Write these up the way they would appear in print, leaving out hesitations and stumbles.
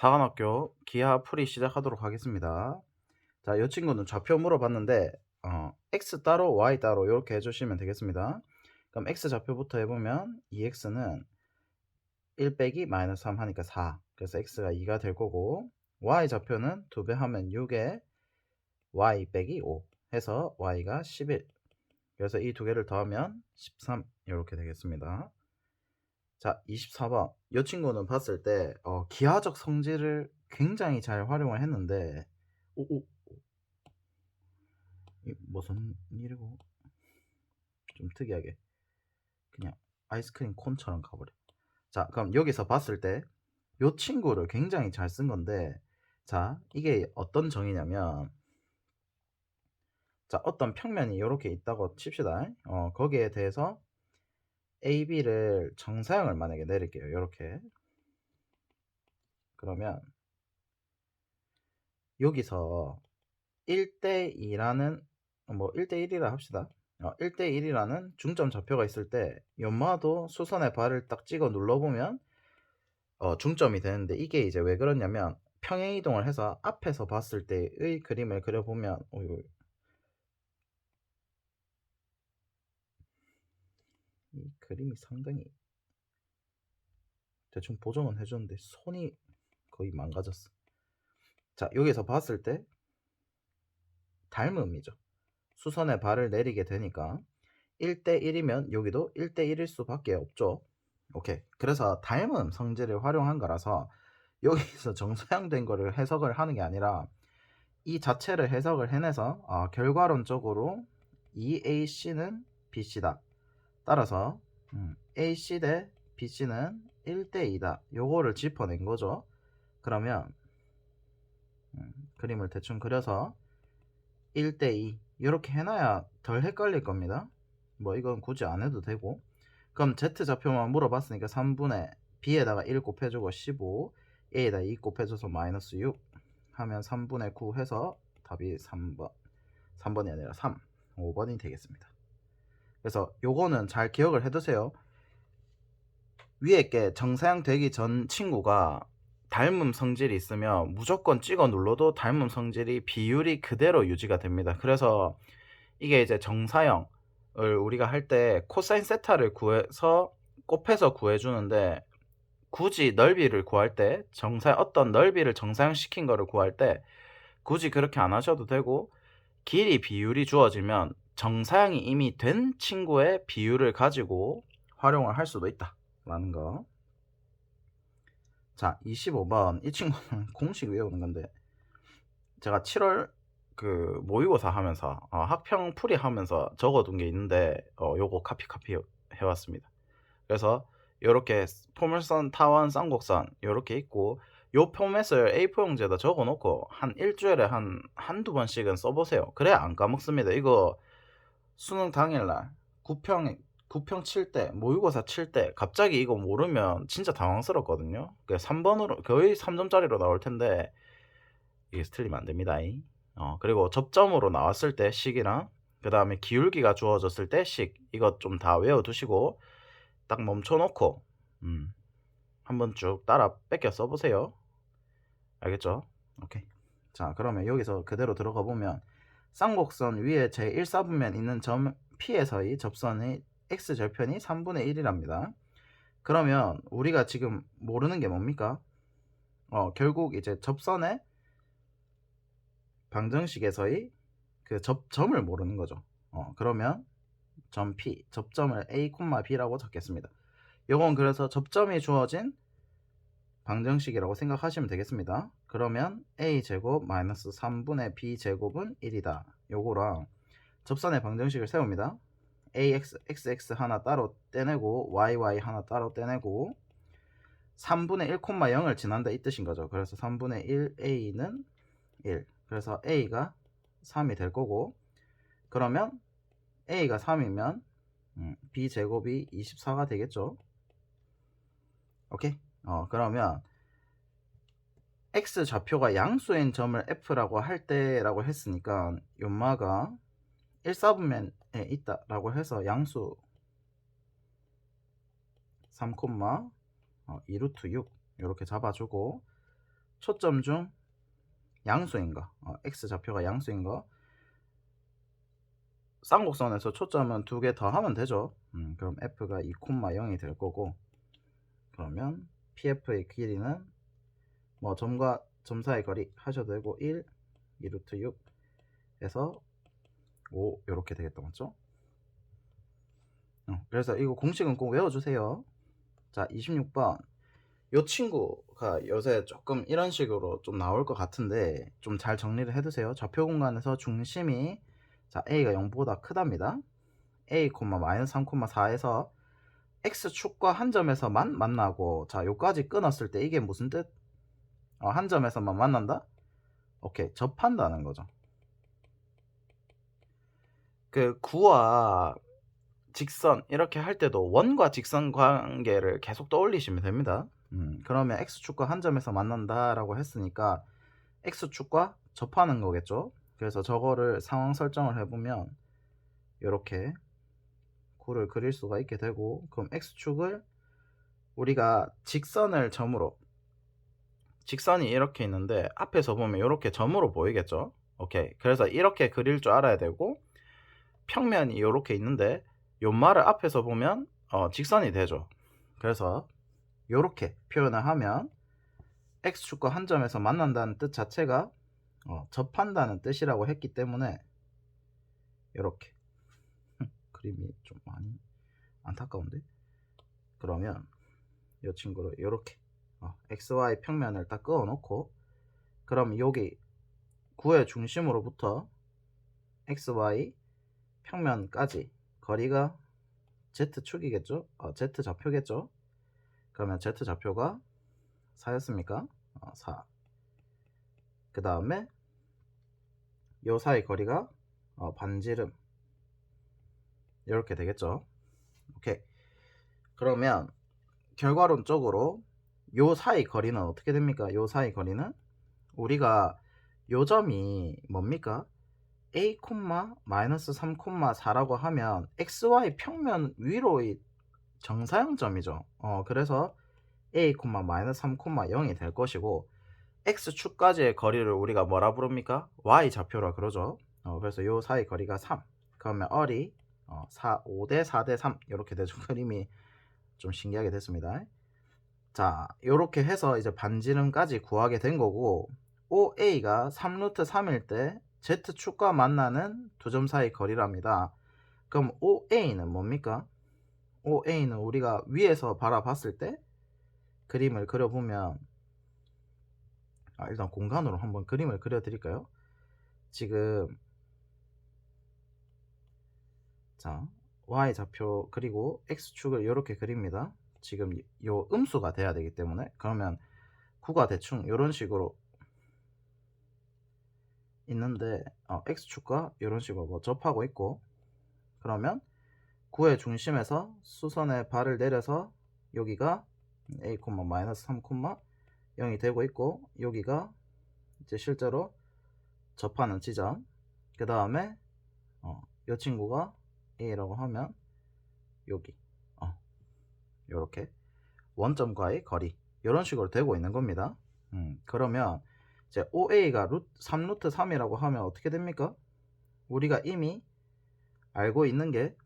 사관학교 기하 풀이 시작하도록 하겠습니다. 자, 이 친구는 좌표 물어봤는데 x 따로 y 따로 이렇게 해주시면 되겠습니다. 그럼 x 좌표부터 해보면 2x는 1 빼기 마이너스 3 하니까 4. 그래서 x가 2가 될 거고, y 좌표는 2배 하면 6에 y 빼기 5 해서 y가 11. 그래서 이 두 개를 더하면 13 이렇게 되겠습니다. 자, 24번. 이 친구는 봤을 때 기하적 성질을 굉장히 잘 활용을 했는데, 오, 이 무슨 일이고? 좀 특이하게 그냥 아이스크림 콘처럼 가버려. 자, 그럼 여기서 봤을 때 이 친구를 굉장히 잘 쓴 건데, 자, 이게 어떤 정의냐면, 자, 어떤 평면이 이렇게 있다고 칩시다. 거기에 대해서 AB를 정사형을 만약에 내릴게요. 이렇게. 그러면 여기서 1대2라는, 뭐 1대1이라 합시다. 1대1이라는 중점 좌표가 있을 때 연마도 수선의 발을 딱 찍어 눌러보면 중점이 되는데, 이게 이제 왜 그러냐면 평행 이동을 해서 앞에서 봤을 때의 그림을 그려보면 이 그림이 상당히 대충 보정은 해주는데 손이 거의 망가졌어. 자, 여기서 봤을 때 닮음이죠. 수선의 발을 내리게 되니까 1대1이면 여기도 1대1일 수밖에 없죠. 오케이. 그래서 닮음 성질을 활용한 거라서 여기서 정사형된 거를 해석을 하는 게 아니라 이 자체를 해석을 해내서 결과론적으로 이 AC는 BC다. 따라서 AC 대 BC는 1대2다. 요거를 짚어낸 거죠. 그러면 그림을 대충 그려서 1대2 이렇게 해놔야 덜 헷갈릴 겁니다. 뭐 이건 굳이 안 해도 되고. 그럼 Z좌표만 물어봤으니까 3분의 B에다가 1 곱해주고 15, A에다 2 곱해줘서 마이너스 6 하면 3분의 9 해서 답이 3번이 아니라 5번이 되겠습니다. 그래서 요거는 잘 기억을 해두세요. 위에 게 정사형 되기 전 친구가 닮음 성질이 있으면 무조건 찍어 눌러도 닮음 성질이 비율이 그대로 유지가 됩니다. 그래서 이게 이제 정사형을 우리가 할 때 코사인 세타를 구해서 곱해서 구해주는데, 굳이 넓이를 구할 때 어떤 넓이를 정사형 시킨 거를 구할 때 굳이 그렇게 안 하셔도 되고, 길이 비율이 주어지면 정사형이 이미 된 친구의 비율을 가지고 활용을 할 수도 있다 라는 거. 자, 25번. 이 친구는 공식 외우는 건데, 제가 7월 그 모의고사 하면서 학평 풀이 하면서 적어둔 게 있는데 요거 카피 해왔습니다. 그래서 요렇게 포물선, 타원, 쌍곡선 요렇게 있고, 요 포맷을 A4 용지에다 적어 놓고 한 일주일에 한두 번씩은 써보세요. 그래야 안 까먹습니다. 이거 수능 당일날 구평 칠 때, 모의고사 칠 때 갑자기 이거 모르면 진짜 당황스럽거든요. 3번으로 거의 3점짜리로 나올 텐데 이게 틀리면 안 됩니다. 그리고 접점으로 나왔을 때 식이랑, 그 다음에 기울기가 주어졌을 때 식, 이것 좀 다 외워두시고 딱 멈춰놓고 한번 쭉 따라 뺏겨 써보세요. 알겠죠? 오케이. 자, 그러면 여기서 그대로 들어가 보면 쌍곡선 위에 제1사분면 있는 점 P에서의 접선의 x절편이 3분의 1이랍니다. 그러면 우리가 지금 모르는 게 뭡니까? 결국 이제 접선의 방정식에서의 그 접점을 모르는 거죠. 그러면 점 P, 접점을 A, B라고 적겠습니다. 요건 그래서 접점이 주어진 방정식이라고 생각하시면 되겠습니다. 그러면 A제곱 마이너스 3분의 B제곱은 1이다. 요거랑 접선의 방정식을 세웁니다. AX, XX 하나 따로 떼내고 YY 하나 따로 떼내고 3분의 1, 0을 지난다 이 뜻인 거죠. 그래서 3분의 1 A는 1. 그래서 A가 3이 될 거고, 그러면 A가 3이면 B제곱이 24가 되겠죠. 오케이. 그러면 X 좌표가 양수인 점을 F라고 할 때라고 했으니까 연마가 1사분면에 있다라고 해서 양수 3, 2루트 6 이렇게 잡아주고, 초점 중 양수인 거, x 좌표가 양수인 거, 쌍곡선에서 초점은 2개 더 하면 되죠. 그럼 f가 2,0이 될 거고, 그러면 pf의 길이는 뭐 점과 점 사이 거리 하셔도 되고 1, 2루트 6 해서 5 이렇게 되겠다, 맞죠? 그래서 이거 공식은 꼭 외워주세요. 자, 26번. 요 친구가 요새 조금 이런 식으로 좀 나올 것 같은데 좀 잘 정리를 해두세요. 좌표 공간에서 중심이 자 a가 0보다 크답니다. a, 마이너스 3,4에서 x축과 한 점에서만 만나고, 자 요까지 끊었을 때 이게 무슨 뜻? 한 점에서만 만난다? 오케이, 접한다는 거죠. 그 구와 직선 이렇게 할 때도 원과 직선 관계를 계속 떠올리시면 됩니다. 그러면 x축과 한 점에서 만난다 라고 했으니까 x축과 접하는 거겠죠. 그래서 저거를 상황 설정을 해보면 이렇게 구를 그릴 수가 있게 되고, 그럼 x축을 우리가 직선을 점으로, 직선이 이렇게 있는데 앞에서 보면 이렇게 점으로 보이겠죠. 오케이, 그래서 이렇게 그릴 줄 알아야 되고, 평면이 이렇게 있는데 요 말을 앞에서 보면 직선이 되죠. 그래서 이렇게 표현을 하면 x축과 한 점에서 만난다는 뜻 자체가 접한다는 뜻이라고 했기 때문에 이렇게 그림이 좀 많이 안타까운데, 그러면 이 친구를 이렇게 xy 평면을 딱 그어 놓고, 그럼 여기 구의 중심으로부터 xy 평면까지 거리가 z축이겠죠. z좌표겠죠. 그러면 z좌표가 4였습니까? 4. 그 다음에 요 사이 거리가 반지름 이렇게 되겠죠. 오케이. 그러면 결과론적으로 요 사이 거리는 어떻게 됩니까? 요 사이 거리는 우리가 요 점이 뭡니까? a, 마이너스 3,4라고 하면 xy 평면 위로의 정사형점이죠. 그래서 a, 마이너스 3,0이 될 것이고, x축까지의 거리를 우리가 뭐라 부릅니까? y좌표라 그러죠. 그래서 요 사이 거리가 3. 그러면 얼이 5대 4대 3 이렇게 되죠. 그림이 좀 신기하게 됐습니다. 자, 요렇게 해서 이제 반지름까지 구하게 된 거고, OA가 3루트 3일 때 Z축과 만나는 두 점 사이 거리랍니다. 그럼 OA는 뭡니까? OA는 우리가 위에서 바라봤을 때 그림을 그려보면, 일단 공간으로 한번 그림을 그려드릴까요? 지금 자 Y좌표 그리고 X축을 이렇게 그립니다. 지금 요 음수가 돼야 되기 때문에, 그러면 구가 대충 이런 식으로 있는데 X축과 이런 식으로 뭐 접하고 있고, 그러면 구의 중심에서 수선의 발을 내려서 여기가 a, 마이너스 3,0이 되고 있고, 여기가 이제 실제로 접하는 지점, 그 다음에 이 친구가 a라고 하면 여기 이렇게 원점과의 거리 이런 식으로 되고 있는 겁니다. 그러면 이제 OA가 3루트 3이라고 하면 어떻게 됩니까? 우리가 이미 알고 있는 게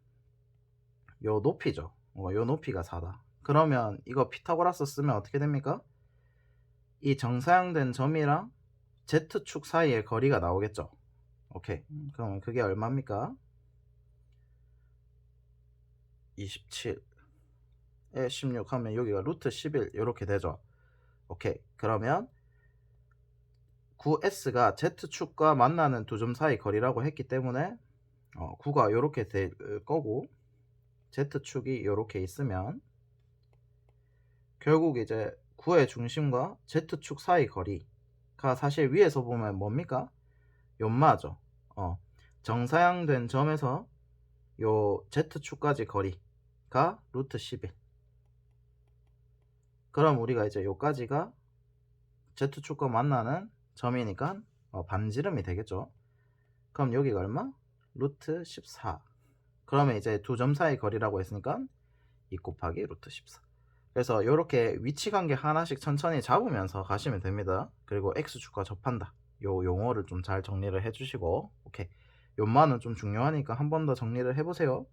요 높이죠. 요 높이가 4다. 그러면 이거 피타고라스 쓰면 어떻게 됩니까? 이 정사형된 점이랑 Z축 사이의 거리가 나오겠죠. 오케이. 그럼 그게 얼마입니까? 27에 16 하면 여기가 루트 11 이렇게 되죠. 오케이. 그러면 9S가 Z축과 만나는 두 점 사이 거리라고 했기 때문에 9가 이렇게 될 거고, Z축이 이렇게 있으면 결국 이제 9의 중심과 Z축 사이 거리가 사실 위에서 보면 뭡니까? 연마죠. 정사형된 점에서 요 Z축까지 거리가 루트 11. 그럼 우리가 이제 요까지가 Z축과 만나는 점이니까 반지름이 되겠죠. 그럼 여기가 얼마? 루트 14. 그러면 이제 두 점 사이 거리라고 했으니까 2 곱하기 루트 14. 그래서 요렇게 위치 관계 하나씩 천천히 잡으면서 가시면 됩니다. 그리고 X축과 접한다. 요 용어를 좀 잘 정리를 해 주시고, 오케이. 요만은 좀 중요하니까 한 번 더 정리를 해 보세요.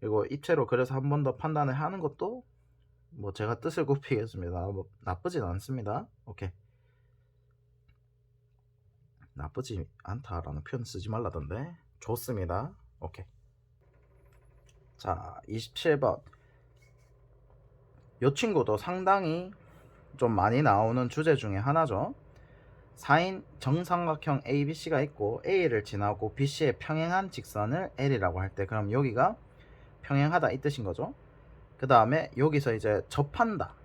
그리고 입체로 그래서 한 번 더 판단을 하는 것도 뭐 제가 뜻을 굽히겠습니다. 뭐 나쁘진 않습니다. 오케이. 나쁘지 않다라는 표현 쓰지 말라던데. 좋습니다. 오케이. 자, 27번. 요 친구도 상당히 좀 많이 나오는 주제 중에 하나죠. 4인 정삼각형 ABC가 있고 A를 지나고 BC에 평행한 직선을 L이라고 할 때, 그럼 여기가 평행하다 이 뜻인 거죠. 그 다음에 여기서 이제 접한다.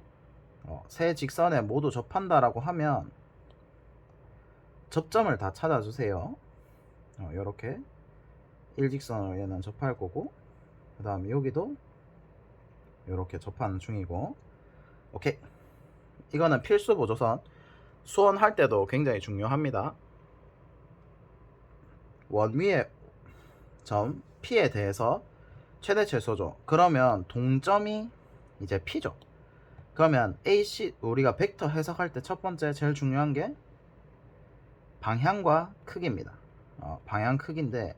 세 직선에 모두 접한다라고 하면 접점을 다 찾아주세요. 요렇게 일직선으로 얘는 접할 거고, 그 다음에 여기도 요렇게 접하는 중이고. 오케이. 이거는 필수 보조선. 수원할 때도 굉장히 중요합니다. 원 위의 점 P에 대해서 최대 최소죠. 그러면 동점이 이제 P죠. 그러면 AC 우리가 벡터 해석할 때 첫 번째 제일 중요한 게 방향과 크기입니다. 방향 크기인데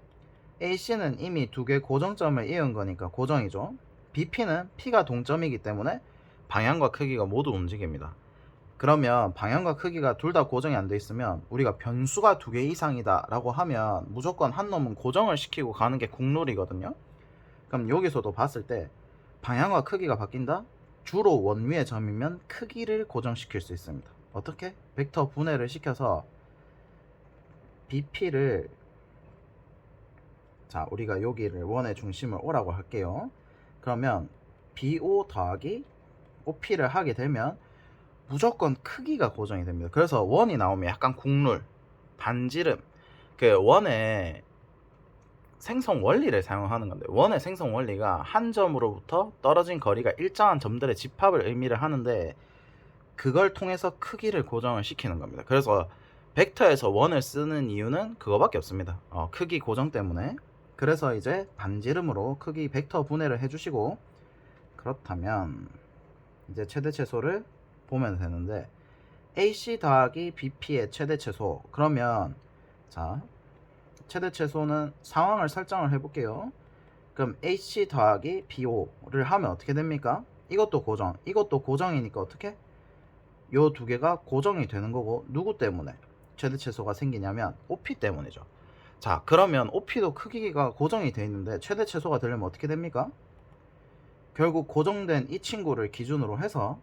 AC는 이미 두 개 고정점을 이은 거니까 고정이죠. BP는 P가 동점이기 때문에 방향과 크기가 모두 움직입니다. 그러면 방향과 크기가 둘 다 고정이 안 돼 있으면 우리가 변수가 두 개 이상이다 라고 하면 무조건 한 놈은 고정을 시키고 가는 게 국룰이거든요. 그럼 여기서도 봤을 때 방향과 크기가 바뀐다? 주로 원 위의 점이면 크기를 고정시킬 수 있습니다. 어떻게? 벡터 분해를 시켜서 BP를, 자, 우리가 여기를 원의 중심을 O라고 할게요. 그러면 BO 더하기 OP를 하게 되면 무조건 크기가 고정이 됩니다. 그래서 원이 나오면 약간 국룰, 반지름, 그 원의 생성 원리를 사용하는 건데, 원의 생성 원리가 한 점으로부터 떨어진 거리가 일정한 점들의 집합을 의미를 하는데, 그걸 통해서 크기를 고정을 시키는 겁니다. 그래서 벡터에서 원을 쓰는 이유는 그거밖에 없습니다. 크기 고정 때문에. 그래서 이제 반지름으로 크기 벡터 분해를 해주시고, 그렇다면 이제 최대 최소를 보면 되는데, AC 더하기 BP의 최대 최소. 그러면 자, 최대 최소는 상황을 설정을 해볼게요. 그럼 AC 더하기 BO를 하면 어떻게 됩니까? 이것도 고정, 이것도 고정이니까 어떻게? 요 두 개가 고정이 되는 거고, 누구 때문에 최대 최소가 생기냐면 OP 때문이죠. 자, 그러면 OP도 크기가 고정이 되어 있는데 최대 최소가 되려면 어떻게 됩니까? 결국 고정된 이 친구를 기준으로 해서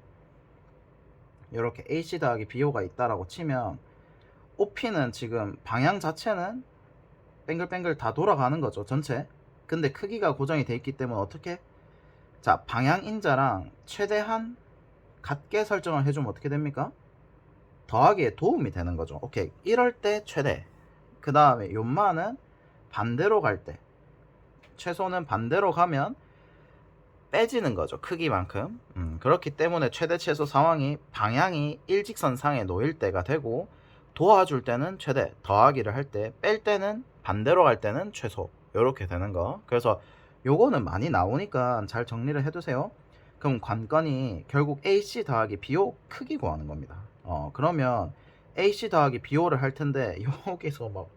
이렇게 AC 더하기 BO가 있다라고 치면 OP는 지금 방향 자체는 뱅글뱅글 다 돌아가는 거죠, 전체. 근데 크기가 고정이 돼 있기 때문에 어떻게? 자, 방향 인자랑 최대한 같게 설정을 해주면 어떻게 됩니까? 더하기에 도움이 되는 거죠. 오케이. 이럴 때 최대. 그 다음에 요만은 반대로 갈 때, 최소는 반대로 가면 빼지는 거죠, 크기만큼. 그렇기 때문에 최대 최소 상황이 방향이 일직선상에 놓일 때가 되고, 도와줄 때는 최대, 더하기를 할 때, 뺄 때는 반대로 갈 때는 최소, 이렇게 되는 거. 그래서 요거는 많이 나오니까 잘 정리를 해두세요. 그럼 관건이 결국 AC 더하기 BO 크기 구하는 겁니다. 그러면 AC 더하기 BO를 할 텐데, 여기서 막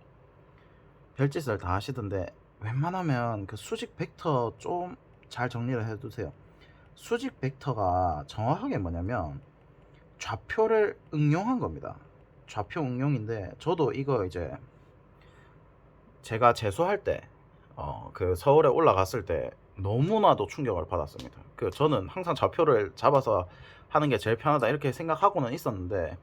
별짓을 다 하시던데, 웬만하면 그 수직 벡터 좀 잘 정리를 해두세요. 수직 벡터가 정확하게 뭐냐면 좌표를 응용한 겁니다. 좌표 응용인데, 저도 이거 이제 제가 재수할 때 그 서울에 올라갔을 때 너무나도 충격을 받았습니다. 저는 항상 좌표를 잡아서 하는 게 제일 편하다 이렇게 생각하고는 있었는데,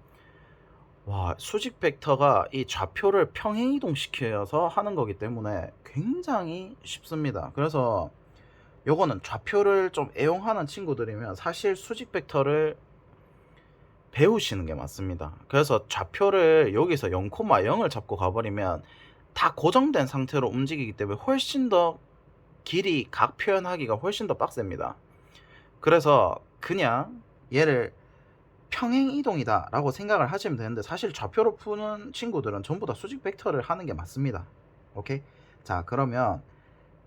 와, 수직 벡터가 이 좌표를 평행 이동시켜서 하는 거기 때문에 굉장히 쉽습니다. 그래서 요거는 좌표를 좀 애용하는 친구들이면 사실 수직 벡터를 배우시는 게 맞습니다. 그래서 좌표를 여기서 0,0을 잡고 가버리면 다 고정된 상태로 움직이기 때문에 훨씬 더 길이 각 표현하기가 훨씬 더 빡셉니다. 그래서 그냥 얘를 평행 이동이다 라고 생각을 하시면 되는데, 사실 좌표로 푸는 친구들은 전부 다 수직 벡터를 하는 게 맞습니다. 오케이? 자, 그러면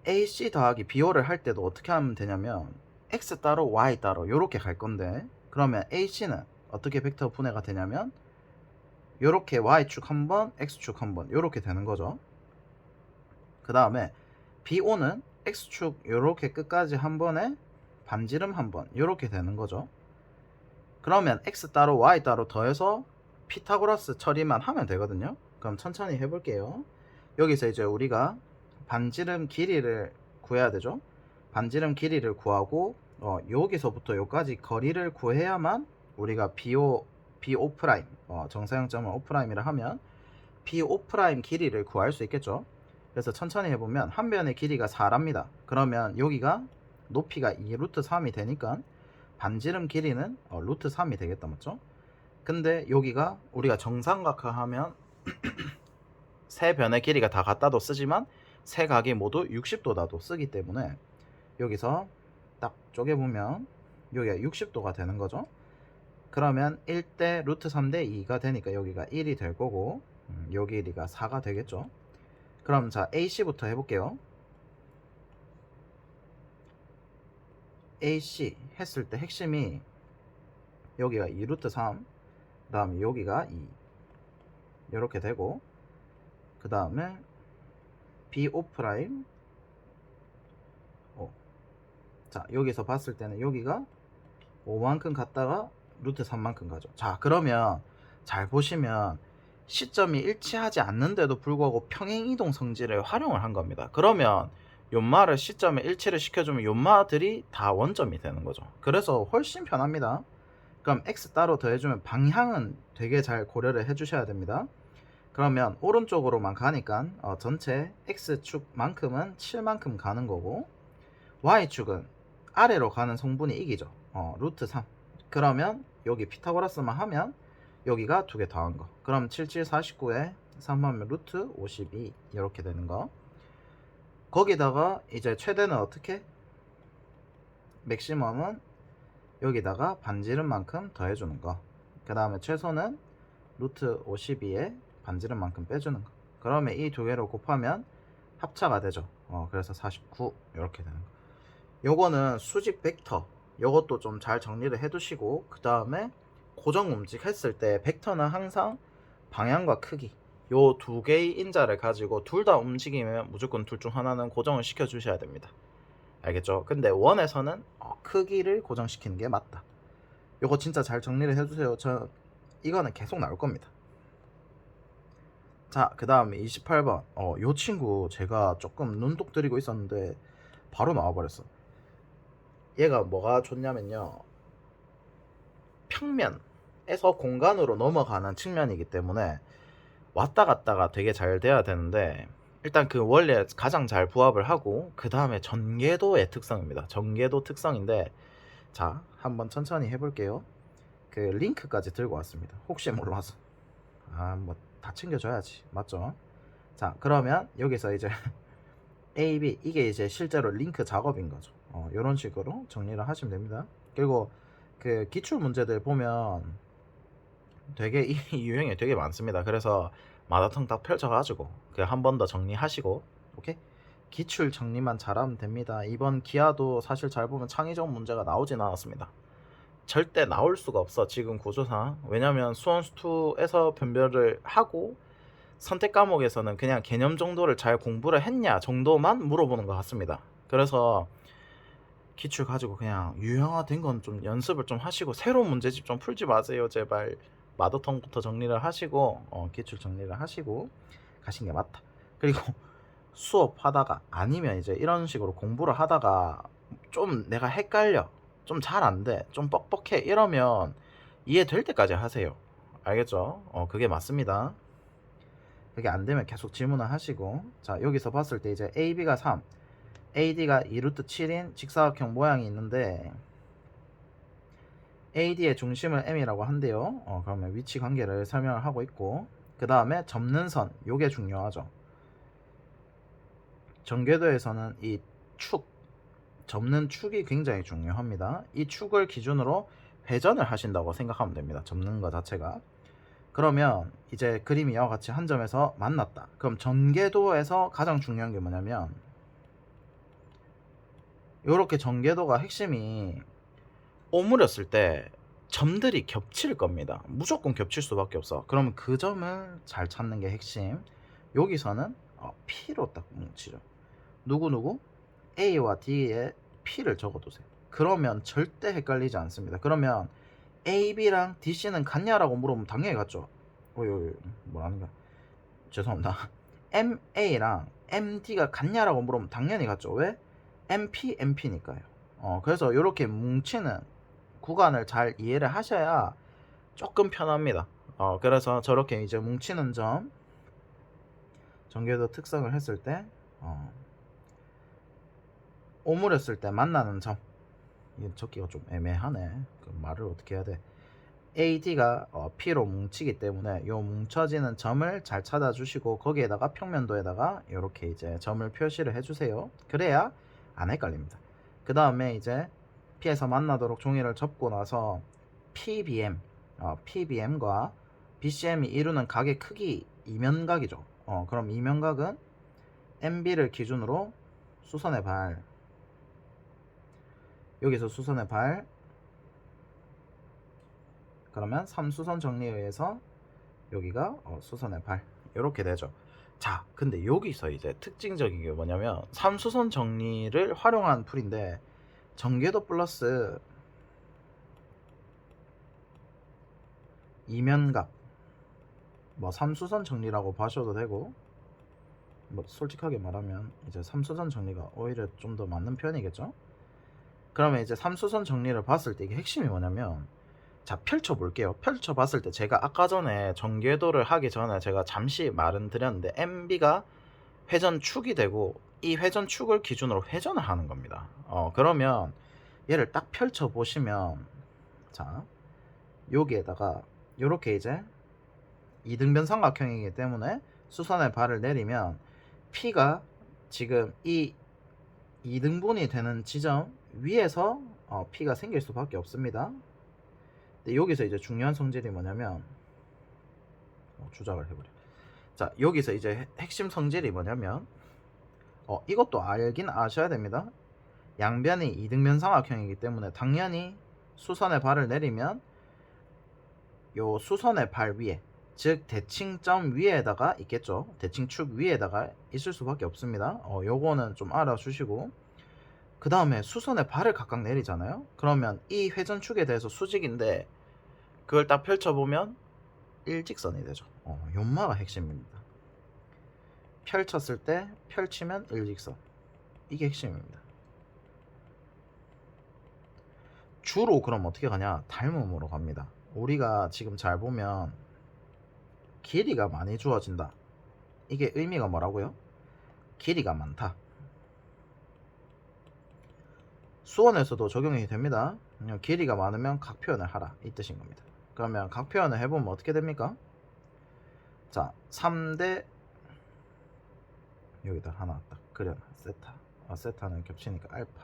AC 더하기 BO를 할 때도 어떻게 하면 되냐면 x 따로 y 따로 요렇게 갈 건데, 그러면 AC는 어떻게 벡터 분해가 되냐면 요렇게 y축 한번 x축 한번 요렇게 되는 거죠. 그 다음에 BO는 x축 요렇게 끝까지 한 번에 반지름 한번 요렇게 되는 거죠. 그러면 x 따로 y 따로 더해서 피타고라스 처리만 하면 되거든요. 그럼 천천히 해볼게요. 여기서 이제 우리가 반지름 길이를 구해야 되죠. 반지름 길이를 구하고 여기서부터 여기까지 거리를 구해야만 우리가 BO 프라임 정사형점을 O 프라임이라 하면 BO 프라임 길이를 구할 수 있겠죠. 그래서 천천히 해보면 한 변의 길이가 4랍니다. 그러면 여기가 높이가 2 루트 3이 되니까 반지름 길이는 루트 3이 되겠다, 맞죠? 근데 여기가 우리가 정삼각하면 세 변의 길이가 다 같다도 쓰지만 세 각이 모두 60도다도 쓰기 때문에 여기서 딱 쪼개보면 여기가 60도가 되는 거죠. 그러면 1대 루트 3대 2가 되니까 여기가 1이 될 거고 여기 길이가 4가 되겠죠. 그럼 자, AC부터 해볼게요. AC 했을 때 핵심이 여기가 2 루트 3, 그 다음에 여기가 2 이렇게 되고, 그 다음에 BO 프라임 자, 여기서 봤을 때는 여기가 5만큼 갔다가 루트 3만큼 가죠. 자, 그러면 잘 보시면 시점이 일치하지 않는데도 불구하고 평행이동 성질을 활용을 한 겁니다. 그러면 연마를 시점에 일치를 시켜주면 연마들이 다 원점이 되는 거죠. 그래서 훨씬 편합니다. 그럼 x 따로 더해주면 방향은 되게 잘 고려를 해주셔야 됩니다. 그러면 오른쪽으로만 가니까 전체 x축만큼은 7만큼 가는 거고, y축은 아래로 가는 성분이 이기죠. 루트 3. 그러면 여기 피타고라스만 하면 여기가 두 개 더한 거. 그럼 77, 49에 3하면 루트 52 이렇게 되는 거. 거기다가 이제 최대는 어떻게? 맥시멈은 여기다가 반지름만큼 더해주는 거. 그 다음에 최소는 루트 52에 반지름만큼 빼주는 거. 그러면 이 두 개를 곱하면 합차가 되죠. 그래서 49 이렇게 되는 거. 요거는 수직 벡터, 요것도 좀 잘 정리를 해 두시고, 그 다음에 고정 움직였을 때 벡터는 항상 방향과 크기 요 두 개의 인자를 가지고 둘 다 움직이면 무조건 둘 중 하나는 고정을 시켜 주셔야 됩니다. 알겠죠? 근데 원에서는 크기를 고정시키는 게 맞다. 요거 진짜 잘 정리를 해주세요. 이거는 계속 나올 겁니다. 자, 그 다음에 28번 요 친구 제가 조금 눈독 들이고 있었는데 바로 나와버렸어. 얘가 뭐가 좋냐면요, 평면에서 공간으로 넘어가는 측면이기 때문에 왔다 갔다가 되게 잘 돼야 되는데, 일단 그 원리에 가장 잘 부합을 하고, 그 다음에 전개도의 특성입니다. 전개도 특성인데, 자, 한번 천천히 해볼게요. 그 링크까지 들고 왔습니다. 혹시 몰라서. 뭐 다 챙겨줘야지, 맞죠? 자, 그러면 여기서 이제 A, B 이게 이제 실제로 링크 작업인 거죠. 이런 식으로 정리를 하시면 됩니다. 그리고 그 기출 문제들 보면 되게 이 유형이 되게 많습니다. 그래서 마라톤 딱 펼쳐가지고 그 한 번 더 정리하시고, 오케이? 기출 정리만 잘하면 됩니다. 이번 기하도 사실 잘 보면 창의적 문제가 나오진 않았습니다. 절대 나올 수가 없어, 지금 구조상. 왜냐면 수원수2에서 변별을 하고 선택 과목에서는 그냥 개념 정도를 잘 공부를 했냐 정도만 물어보는 것 같습니다. 그래서 기출 가지고 그냥 유형화된 건 좀 연습을 좀 하시고 새로운 문제집 좀 풀지 마세요, 제발. 마더텅부터 정리를 하시고 기출 정리를 하시고 가신 게 맞다. 그리고 수업하다가 아니면 이제 이런 식으로 공부를 하다가 좀 내가 헷갈려, 좀 잘 안 돼, 좀 뻑뻑해 이러면 이해될 때까지 하세요. 알겠죠? 그게 맞습니다. 그게 안 되면 계속 질문을 하시고. 자, 여기서 봤을 때 이제 AB가 3, AD가 2루트 7인 직사각형 모양이 있는데 AD의 중심을 M이라고 한대요. 그러면 위치 관계를 설명을 하고 있고, 그 다음에 접는 선, 요게 중요하죠. 전개도에서는 이 축, 접는 축이 굉장히 중요합니다. 이 축을 기준으로 회전을 하신다고 생각하면 됩니다. 접는 거 자체가. 그러면 이제 그림이 이와 같이 한 점에서 만났다. 그럼 전개도에서 가장 중요한 게 뭐냐면 요렇게 전개도가 핵심이 오므렸을 때 점들이 겹칠 겁니다. 무조건 겹칠 수밖에 없어. 그러면 그 점을 잘 찾는 게 핵심. 여기서는 P로 딱 뭉치죠. 누구누구 A와 D에 P를 적어두세요. 그러면 절대 헷갈리지 않습니다. 그러면 A, B랑 D, C는 같냐라고 물어보면 당연히 같죠. 뭐라는 거야? 죄송합니다. M, A랑 M, D가 같냐라고 물어보면 당연히 같죠. 왜? M, P, M, P니까요. 그래서 이렇게 뭉치는 구간을 잘 이해를 하셔야 조금 편합니다. 그래서 저렇게 이제 뭉치는 점, 전개도 특성을 했을 때, 오므렸을 때 만나는 점. 이게 적기가 좀 애매하네. 그 말을 어떻게 해야 돼? AD가 P로 뭉치기 때문에 요 뭉쳐지는 점을 잘 찾아주시고 거기에다가 평면도에다가 이렇게 이제 점을 표시를 해주세요. 그래야 안 헷갈립니다. 그 다음에 이제 P에서 만나도록 종이를 접고 나서 PBM, PBM과 BCM이 이루는 각의 크기 이면각이죠. 그럼 이면각은 MB를 기준으로 수선의 발, 여기서 수선의 발, 그러면 3수선 정리에 의해서 여기가 수선의 발 이렇게 되죠. 자, 근데 여기서 이제 특징적인 게 뭐냐면 3수선 정리를 활용한 풀인데 전개도 플러스 이면각, 뭐 3수선 정리라고 봐셔도 되고, 뭐 솔직하게 말하면 이제 3수선 정리가 오히려 좀 더 맞는 편이겠죠. 그러면 이제 3수선 정리를 봤을 때 이게 핵심이 뭐냐면, 자, 펼쳐볼게요. 펼쳐봤을 때 제가 아까 전에 전개도를 하기 전에 제가 잠시 말은 드렸는데 MB가 회전축이 되고 이 회전축을 기준으로 회전을 하는 겁니다. 그러면 얘를 딱 펼쳐보시면, 자, 여기에다가 요렇게 이제 이등변 삼각형이기 때문에 수선의 발을 내리면 P가 지금 이 이등분이 되는 지점 위에서 P가 생길 수밖에 없습니다. 근데 여기서 이제 중요한 성질이 뭐냐면, 주작을 해버려. 자, 여기서 이제 핵심 성질이 뭐냐면, 이것도 알긴 아셔야 됩니다. 양변이 이등변 삼각형이기 때문에 당연히 수선의 발을 내리면 요 수선의 발 위에, 즉 대칭점 위에다가 있겠죠. 대칭축 위에다가 있을 수밖에 없습니다. 요거는 좀 알아주시고, 그 다음에 수선의 발을 각각 내리잖아요. 그러면 이 회전축에 대해서 수직인데 그걸 딱 펼쳐보면 일직선이 되죠. 요마가 핵심입니다. 펼쳤을 때 펼치면 일직선, 이게 핵심입니다. 주로 그럼 어떻게 가냐? 닮음으로 갑니다. 우리가 지금 잘 보면 길이가 많이 주어진다, 이게 의미가 뭐라고요? 길이가 많다. 수원에서도 적용이 됩니다. 길이가 많으면 각 표현을 하라, 이 뜻인 겁니다. 그러면 각 표현을 해보면 어떻게 됩니까? 자, 3대 여기다 하나 딱 그려놔. 세타. 세타는 겹치니까 알파.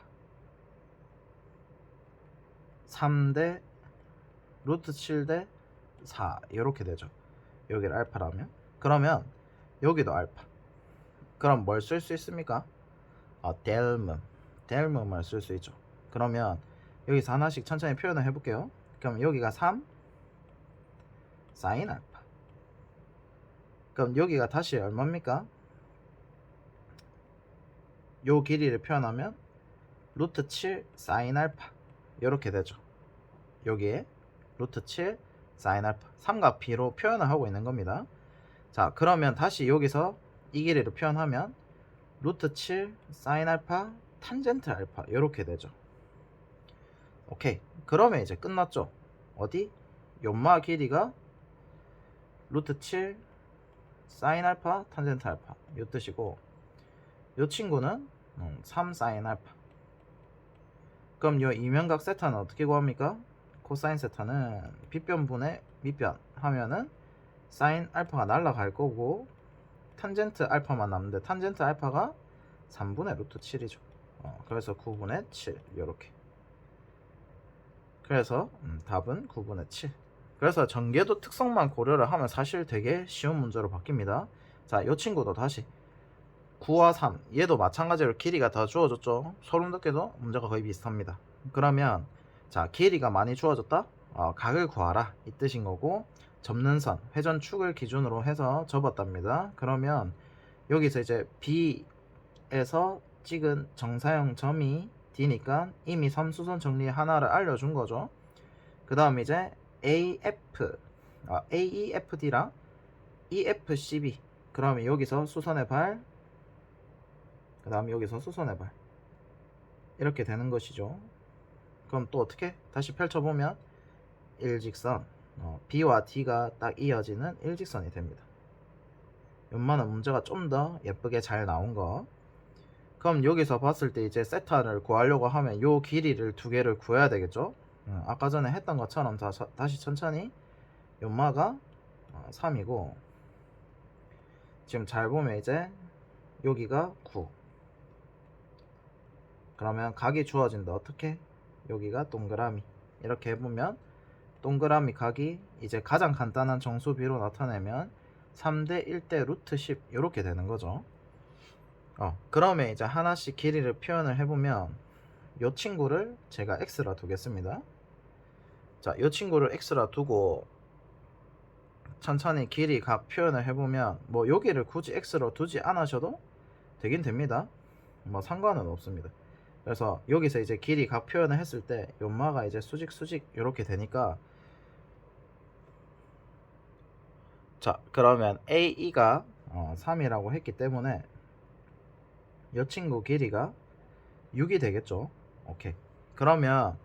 3대 루트 7대 4 이렇게 되죠. 여기를 알파라면, 그러면 여기도 알파. 그럼 뭘 쓸 수 있습니까? 델름을 쓸 수 있죠. 그러면 여기서 하나씩 천천히 표현을 해볼게요. 그럼 여기가 3 사인 알파. 그럼 여기가 다시 얼마입니까? 요 길이를 표현하면 루트 7 사인 알파 이렇게 되죠. 여기에 루트 7 사인 알파, 삼각 B로 표현을 하고 있는 겁니다. 자, 그러면 다시 여기서 이 길이를 표현하면 루트 7 사인 알파 탄젠트 알파 이렇게 되죠. 오케이, 그러면 이제 끝났죠. 어디? 연마 길이가 루트 7 사인 알파 탄젠트 알파 이 뜻이고, 이 친구는 3 사인 알파. 그럼 이 이면각 세타는 어떻게 구합니까? 코사인 세타는 빗변분의 밑변 하면은 사인 알파가 날라갈 거고 탄젠트 알파만 남는데 탄젠트 알파가 3분의 루트 7이죠. 그래서 9분의 7 이렇게. 그래서 답은 9분의 7. 그래서 전개도 특성만 고려를 하면 사실 되게 쉬운 문제로 바뀝니다. 자, 이 친구도 다시 9와 3 얘도 마찬가지로 길이가 더 주어졌죠. 소름 돋게도 문제가 거의 비슷합니다. 그러면 자 길이가 많이 주어졌다. 각을 구하라 이 뜻인 거고, 접는 선 회전축을 기준으로 해서 접었답니다. 그러면 여기서 이제 B에서 찍은 정사형 점이 D니까 이미 삼수선 정리 하나를 알려준 거죠. 그 다음 이제 AEFD랑 EFCB, 그러면 여기서 수선의 발, 그 다음에 여기서 수선의 발, 이렇게 되는 것이죠. 그럼 또 어떻게 다시 펼쳐보면 일직선, B와 D가 딱 이어지는 일직선이 됩니다. 웬만한 문제가 좀 더 예쁘게 잘 나온 거. 그럼 여기서 봤을 때 이제 세타를 구하려고 하면 요 길이를 두 개를 구해야 되겠죠. 아까 전에 했던 것처럼 다시 천천히, 연마가 3이고 지금 잘 보면 이제 여기가 9, 그러면 각이 주어진다. 어떻게? 여기가 동그라미, 이렇게 해보면 동그라미 각이 이제 가장 간단한 정수비로 나타내면 3대 1대 루트 10 이렇게 되는 거죠. 그러면 이제 하나씩 길이를 표현을 해보면 이 친구를 제가 x라 두겠습니다. 자, 이 친구를 x라 두고 천천히 길이 각 표현을 해보면 뭐 여기를 굳이 x로 두지 않으셔도 되긴 됩니다. 뭐 상관은 없습니다. 그래서 여기서 이제 길이 각 표현을 했을 때 연마가 이제 수직 이렇게 되니까, 자 그러면 AE가 3이라고 했기 때문에 이 친구 길이가 6이 되겠죠. 오케이. 그러면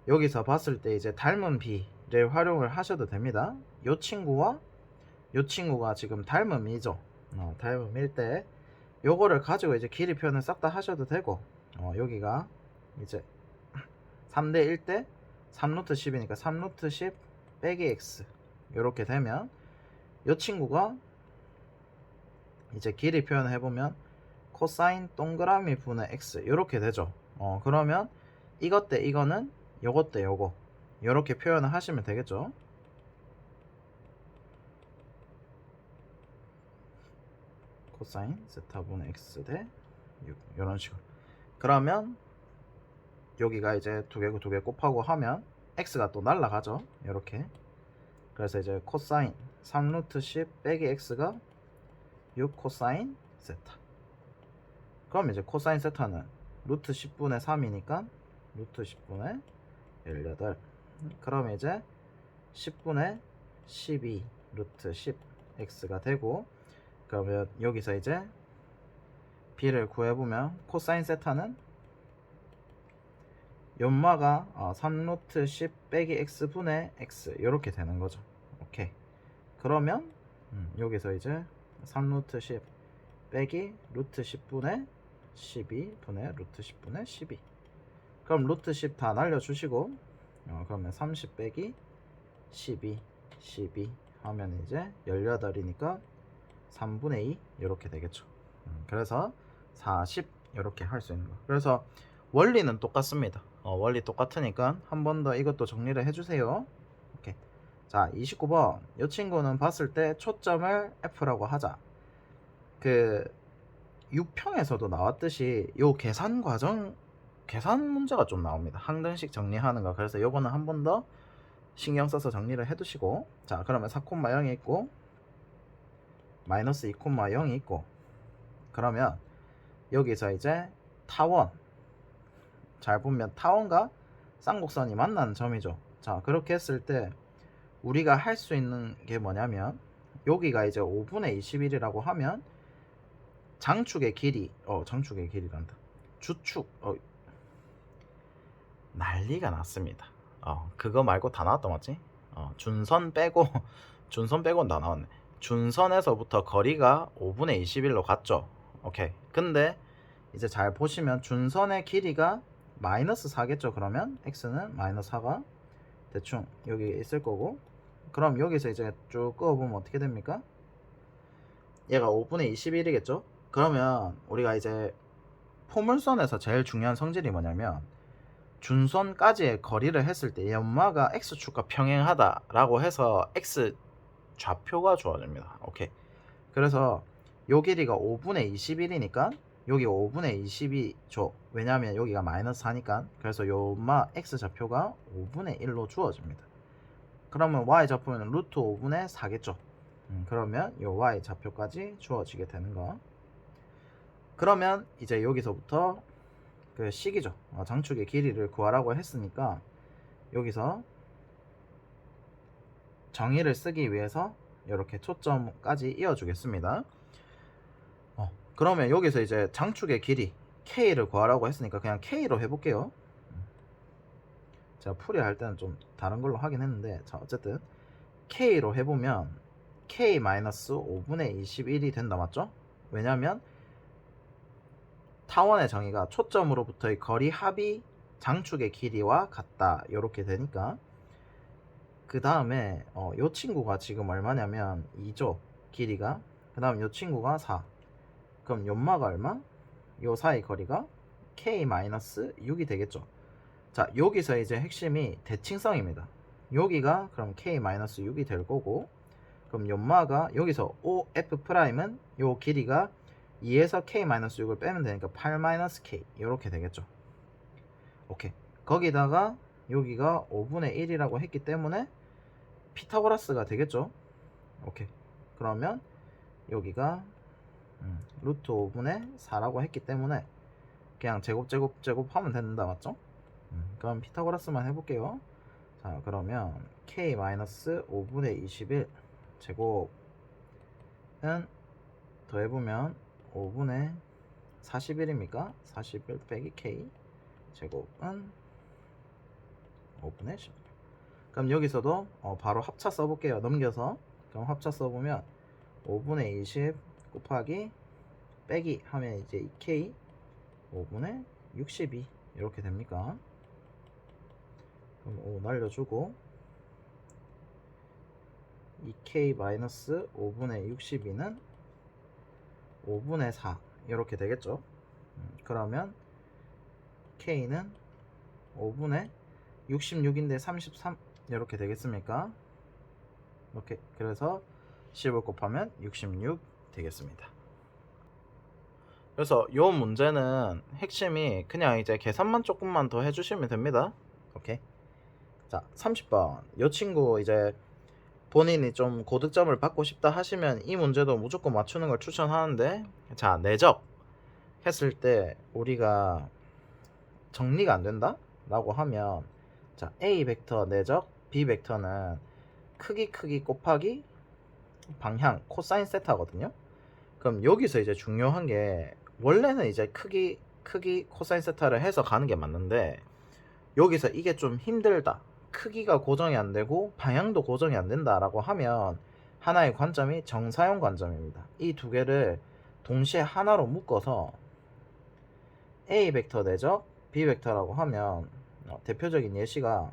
여기서 봤을 때 이제 닮은 B를 활용을 하셔도 됩니다. 이 친구와 이 친구가 지금 닮음이죠. 닮음일 때 요거를 가지고 이제 길이 표현을 싹 다 하셔도 되고, 여기가 이제 3대 1대 3루트 10이니까 3루트 10 빼기 x 이렇게 되면 이 친구가 이제 길이 표현을 해보면 코사인 동그라미 분의 x 이렇게 되죠. 그러면 이것 대 이거는 요것 대 요거 이렇게 표현을 하시면 되겠죠. 코사인 세타 분의 x 대 6 이런 식으로. 그러면 여기가 이제 두 개 곱하고 하면 x가 또 날라가죠. 이렇게. 그래서 이제 코사인 3루트 10 빼기 x가 6 코사인 세타. 그럼 이제 코사인 세타는 루트 10분의 3이니까 루트 10분의 18. 그럼 이제 10분의 12 루트 10 x가 되고, 그러면 여기서 이제 b를 구해보면 코사인 세타는 연마가 3루트 10 빼기 x분의 x 이렇게 되는 거죠. 오케이. 그러면 여기서 이제 3루트 10 빼기 루트 10분의 12분의 루트 10분의 12. 그럼 루트 10 다 날려주시고, 그러면 30 빼기 12 하면 이제 18이니까 3분의 2 이렇게 되겠죠. 그래서 40 이렇게 할 수 있는 거. 그래서 원리는 똑같습니다. 원리 똑같으니까 한 번 더 이것도 정리를 해주세요. 오케이. 자, 29번. 이 친구는 봤을 때 초점을 F라고 하자. 그 6평에서도 나왔듯이 요 계산 문제가 좀 나옵니다. 항등식 정리하는 거. 그래서 요거는 한 번 더 신경 써서 정리를 해두시고, 자 그러면 4,0이 있고 마이너스 2,0이 있고, 그러면 여기서 이제 타원, 잘 보면 타원과 쌍곡선이 만나는 점이죠. 자 그렇게 했을 때 우리가 할 수 있는 게 뭐냐면, 여기가 이제 5분의 21이라고 하면 장축의 길이란다. 주축 난리가 났습니다. 그거 말고 다 나왔던 거지. 준선 빼고 준선 빼고는 다 나왔네. 준선에서부터 거리가 5분의 21로 갔죠. 오케이. 근데 이제 잘 보시면 준선의 길이가 마이너스 4겠죠. 그러면 x는 마이너스 4가 대충 여기 있을 거고, 그럼 여기서 이제 쭉 그어보면 어떻게 됩니까? 얘가 5분의 21이겠죠. 그러면 우리가 이제 포물선에서 제일 중요한 성질이 뭐냐면, 준선까지의 거리를 했을 때 연마가 x축과 평행하다 라고 해서 x 좌표가 주어집니다. 오케이. 그래서 요 길이가 5분의 21이니까 여기 5분의 22죠. 왜냐하면 여기가 마이너스 4니까. 그래서 요 x좌표가 5분의 1로 주어집니다. 그러면 y좌표는 루트 5분의 4겠죠. 그러면 요 y좌표까지 주어지게 되는 거. 그러면 이제 여기서부터 그 식이죠. 장축의 길이를 구하라고 했으니까 여기서 정의를 쓰기 위해서 이렇게 초점까지 이어주겠습니다. 그러면 여기서 이제 장축의 길이 K를 구하라고 했으니까 그냥 K로 해볼게요. 제가 풀이할 때는 좀 다른 걸로 하긴 했는데, 자 어쨌든 K로 해보면 K-5분의 21이 된다, 맞죠? 왜냐면 타원의 정의가 초점으로부터의 거리 합이 장축의 길이와 같다, 이렇게 되니까. 그 다음에 요 친구가 지금 얼마냐면 2죠, 길이가. 그 다음 요 친구가 4. 그럼 연마가 얼마? 요 사이 거리가 K-6이 되겠죠. 자, 여기서 이제 핵심이 대칭성입니다. 여기가 그럼 K-6이 될 거고, 그럼 연마가 여기서 OF'은 요 길이가 2에서 K-6을 빼면 되니까 8-K 이렇게 되겠죠. 오케이. 거기다가 여기가 5분의 1이라고 했기 때문에 피타고라스가 되겠죠. 오케이. 그러면 여기가 루트 5분의 4라고 했기 때문에 그냥 제곱 하면 된다, 맞죠? 그럼 피타고라스만 해볼게요. 자, 그러면 K-5분의 21 제곱은 더해보면 5분의 41입니까? 41 빼기 K 제곱은 5분의 10. 그럼 여기서도 바로 합차 써볼게요. 넘겨서. 그럼 합차 써보면 5분의 20 곱하기 빼기 하면 이제 2K 5분의 62 이렇게 됩니까? 그럼 5 날려주고 2K-5분의 62는 5분의 4 이렇게 되겠죠. 그러면 K는 5분의 66인데 33 이렇게 되겠습니까? 이렇게. 그래서 10을 곱하면 66 되겠습니다. 그래서 요 문제는 핵심이 그냥 이제 계산만 조금만 더 해주시면 됩니다. 오케이. 자, 30번. 요 친구 이제 본인이 좀 고득점을 받고 싶다 하시면 이 문제도 무조건 맞추는 걸 추천하는데, 자, 내적 했을 때 우리가 정리가 안 된다 라고 하면, 자, A 벡터 내적 B 벡터는 크기 곱하기 방향 코사인 세타거든요. 그럼 여기서 이제 중요한 게, 원래는 이제 크기 코사인 세타를 해서 가는 게 맞는데, 여기서 이게 좀 힘들다, 크기가 고정이 안 되고 방향도 고정이 안 된다 라고 하면 하나의 관점이 정사용 관점입니다. 이 두 개를 동시에 하나로 묶어서 A 벡터 내적 B 벡터라고 하면 대표적인 예시가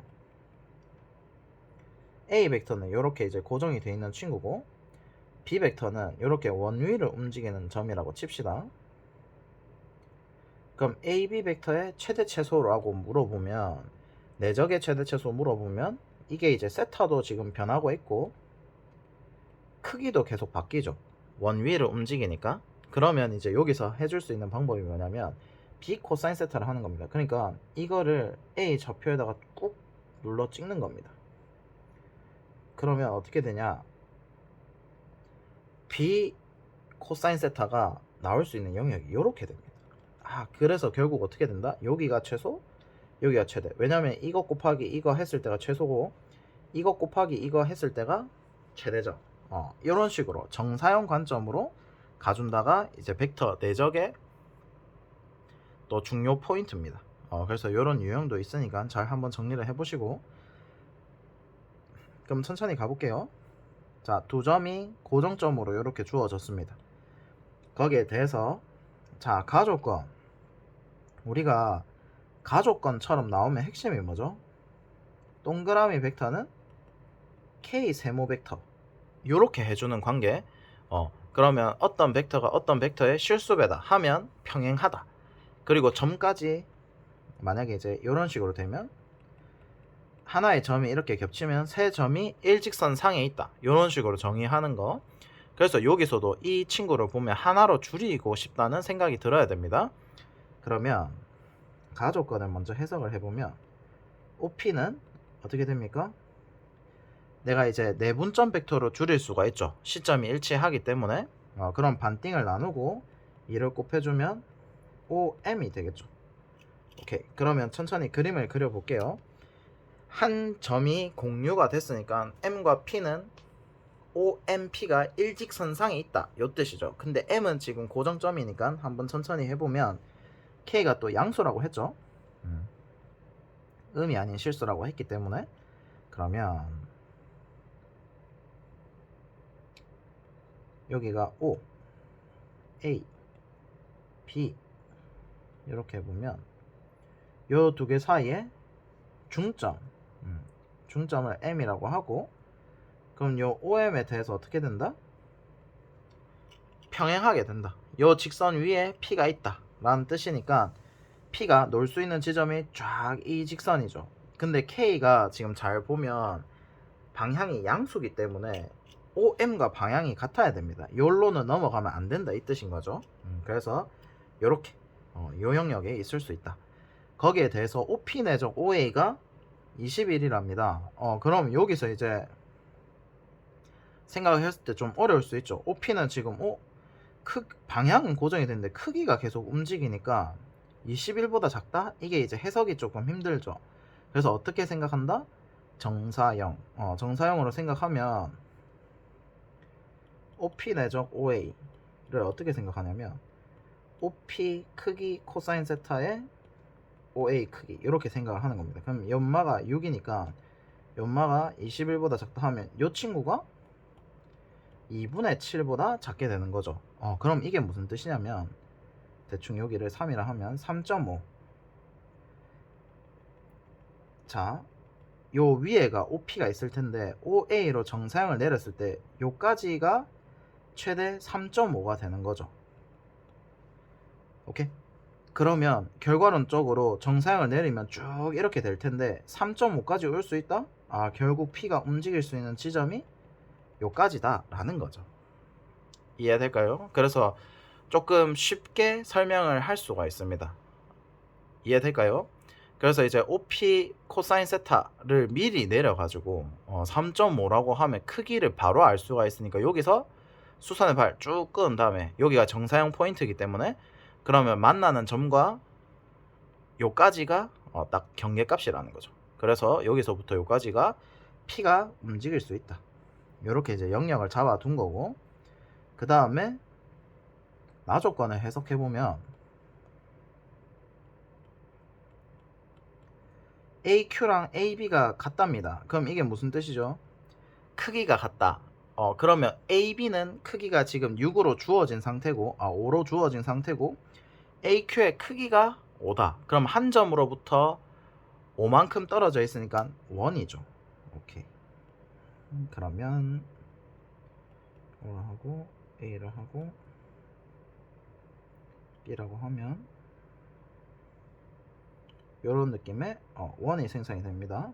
A 벡터는 이렇게 이제 고정이 되어 있는 친구고, B 벡터는 이렇게 원위를 움직이는 점이라고 칩시다. 그럼 AB 벡터의 최대 최소라고 물어보면, 내적의 최대 최소 물어보면 이게 이제 세타도 지금 변하고 있고 크기도 계속 바뀌죠. 원위를 움직이니까. 그러면 이제 여기서 해줄 수 있는 방법이 뭐냐면 B 코사인 세타를 하는 겁니다. 그러니까 이거를 A 좌표에다가 꾹 눌러 찍는 겁니다. 그러면 어떻게 되냐, B 코사인 세타가 나올 수 있는 영역이 이렇게 됩니다. 그래서 결국 어떻게 된다? 여기가 최소, 여기가 최대. 왜냐면 이거 곱하기 이거 했을 때가 최소고 이거 곱하기 이거 했을 때가 최대죠. 이런 식으로 정사용 관점으로 가준다가 이제 벡터 내적의 또 중요 포인트입니다. 그래서 이런 유형도 있으니까 잘 한번 정리를 해보시고, 그럼 천천히 가볼게요. 자, 두 점이 고정점으로 이렇게 주어졌습니다. 거기에 대해서 자, 가족권, 우리가 가족권처럼 나오면 핵심이 뭐죠? 동그라미 벡터는 K 세모 벡터, 요렇게 해주는 관계. 그러면 어떤 벡터가 어떤 벡터의 실수배다 하면 평행하다. 그리고 점까지 만약에 이제 이런 식으로 되면 하나의 점이 이렇게 겹치면 세 점이 일직선 상에 있다, 이런 식으로 정의하는 거. 그래서 여기서도 이 친구를 보면 하나로 줄이고 싶다는 생각이 들어야 됩니다. 그러면 가족권을 먼저 해석을 해보면 OP는 어떻게 됩니까? 내가 이제 내분점 벡터로 줄일 수가 있죠. 시점이 일치하기 때문에 그럼 반띵을 나누고 2를 곱해주면 OM이 되겠죠. 오케이, 그러면 천천히 그림을 그려볼게요. 한 점이 공유가 됐으니까 M과 P는 OMP가 일직선상에 있다 요 뜻이죠. 근데 M은 지금 고정점이니까 한번 천천히 해보면 K가 또 양수라고 했죠. 음이 아닌 실수라고 했기 때문에 그러면 여기가 O, A, B 이렇게 보면 요 두 개 사이에 중점, 중점을 M이라고 하고 그럼 요 OM에 대해서 어떻게 된다? 평행하게 된다. 요 직선 위에 P가 있다 라는 뜻이니까 P가 놓을 수 있는 지점이 쫙 이 직선이죠. 근데 K가 지금 잘 보면 방향이 양수기 때문에 OM과 방향이 같아야 됩니다. 요로는 넘어가면 안 된다 이 뜻인 거죠. 그래서 요렇게 요 영역에 있을 수 있다. 거기에 대해서 OP 내적 OA가 21이랍니다. 그럼 여기서 이제 생각을 했을 때 좀 어려울 수 있죠. OP는 지금 방향은 고정이 됐는데 크기가 계속 움직이니까 21보다 작다? 이게 이제 해석이 조금 힘들죠. 그래서 어떻게 생각한다? 정사형. 정사형으로 생각하면 OP 내적 OA를 어떻게 생각하냐면 OP 크기 코사인 세타의 OA 크기 이렇게 생각을 하는 겁니다. 그럼 연마가 6이니까 연마가 21보다 작다 하면 이 친구가 2분의 7보다 작게 되는 거죠. 그럼 이게 무슨 뜻이냐면 대충 여기를 3이라 하면 3.5. 자, 요 위에가 OP가 있을 텐데 OA로 정사형을 내렸을 때 요까지가 최대 3.5가 되는 거죠. 오케이? 그러면 결과론적으로 정사형을 내리면 쭉 이렇게 될 텐데 3.5까지 올 수 있다? 결국 P가 움직일 수 있는 지점이 요까지다 라는 거죠. 이해될까요? 그래서 조금 쉽게 설명을 할 수가 있습니다. 이해될까요? 그래서 이제 OP 코사인 세타를 미리 내려가지고 3.5라고 하면 크기를 바로 알 수가 있으니까 여기서 수선의 발 쭉 끄은 다음에 여기가 정사형 포인트이기 때문에 그러면 만나는 점과 요까지가 딱 경계값이라는 거죠. 그래서 여기서부터 요까지가 P가 움직일 수 있다. 이렇게 이제 영역을 잡아둔 거고 그 다음에 나조건을 해석해보면 AQ랑 AB가 같답니다. 그럼 이게 무슨 뜻이죠? 크기가 같다. 그러면 AB는 크기가 지금 6으로 주어진 상태고 5로 주어진 상태고 AQ의 크기가 5다. 그럼 한 점으로부터 5만큼 떨어져 있으니까 1이죠. 오케이. 그러면 O를 하고 A를 하고 B라고 하면 이런 느낌의 원이 생성이 됩니다.